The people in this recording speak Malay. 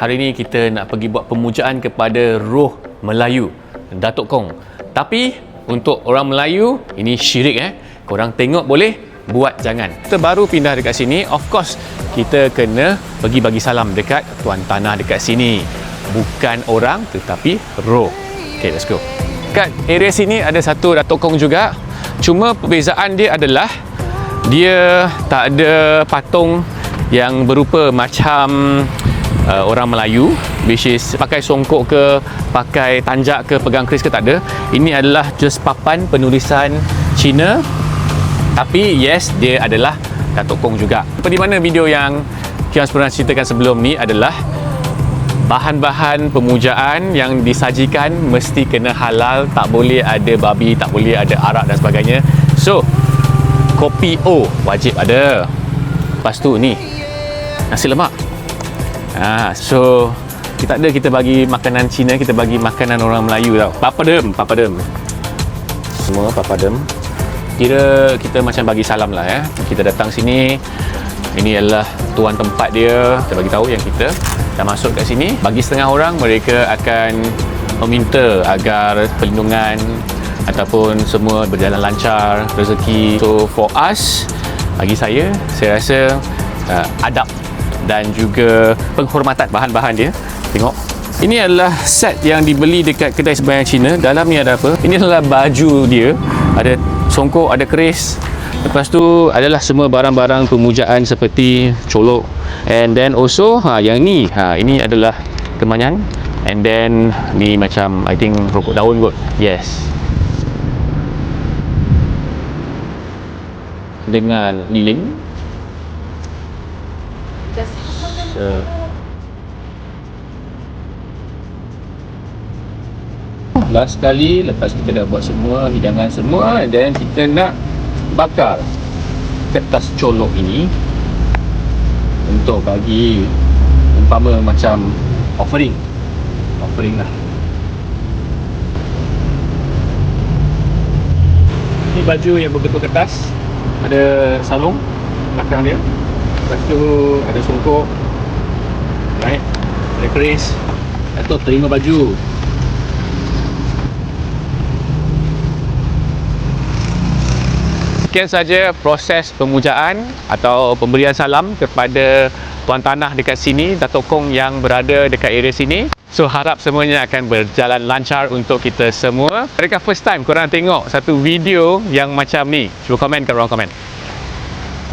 Hari ni kita nak pergi buat pemujaan kepada roh Melayu, Datuk Kong. Tapi untuk orang Melayu, ini syirik Korang tengok boleh, buat jangan. Kita baru pindah dekat sini, of course kita kena pergi bagi salam dekat tuan tanah dekat sini. Bukan orang tetapi roh. Okay, let's go. Kat area sini ada satu Datuk Kong juga. Cuma perbezaan dia adalah dia tak ada patung yang berupa macam orang Melayu, which is pakai songkok ke, pakai tanjak ke, pegang keris ke, tak ada. Ini adalah just papan penulisan Cina, tapi yes, dia adalah Datuk Kong juga. Seperti mana video yang Kian pernah ceritakan sebelum ni adalah bahan-bahan pemujaan yang disajikan mesti kena halal, tak boleh ada babi, tak boleh ada arak dan sebagainya. So, kopi O wajib ada. Lepas tu ni, nasi lemak. So kita bagi makanan Cina, kita bagi makanan orang Melayu tau. Papadum. Semua papadum. Kira kita macam bagi salam lah Kita datang sini, ini adalah tuan tempat dia. Kita bagi tahu yang kita dah masuk kat sini. Bagi setengah orang, mereka akan meminta agar perlindungan ataupun semua berjalan lancar, rezeki. So for us, bagi saya rasa adab dan juga penghormatan bahan-bahan dia. Tengok, ini adalah set yang dibeli dekat kedai sembahyang Cina. Dalam ni ada apa? Ini adalah baju dia, ada songkok, ada keris. Lepas tu adalah semua barang-barang pemujaan seperti colok. And then also yang ni, ini adalah kemanyan. And then ni macam I think rokok daun kot. Yes. Dengan lilin. Last kali, lepas kita dah buat semua hidangan semua, dan kita nak bakar kertas colok ini untuk bagi umpama macam offering lah. Ini baju yang berbentuk kertas, ada sarung belakang dia, lepas tu ada songkok, right? Ada keris, atau terima baju. Sekian saja proses pemujaan atau pemberian salam kepada tuan tanah dekat sini, Datuk Kong yang berada dekat area sini. So harap semuanya akan berjalan lancar untuk kita semua. Adakah first time korang tengok satu video yang macam ni? Cuba komen kat ruang komen.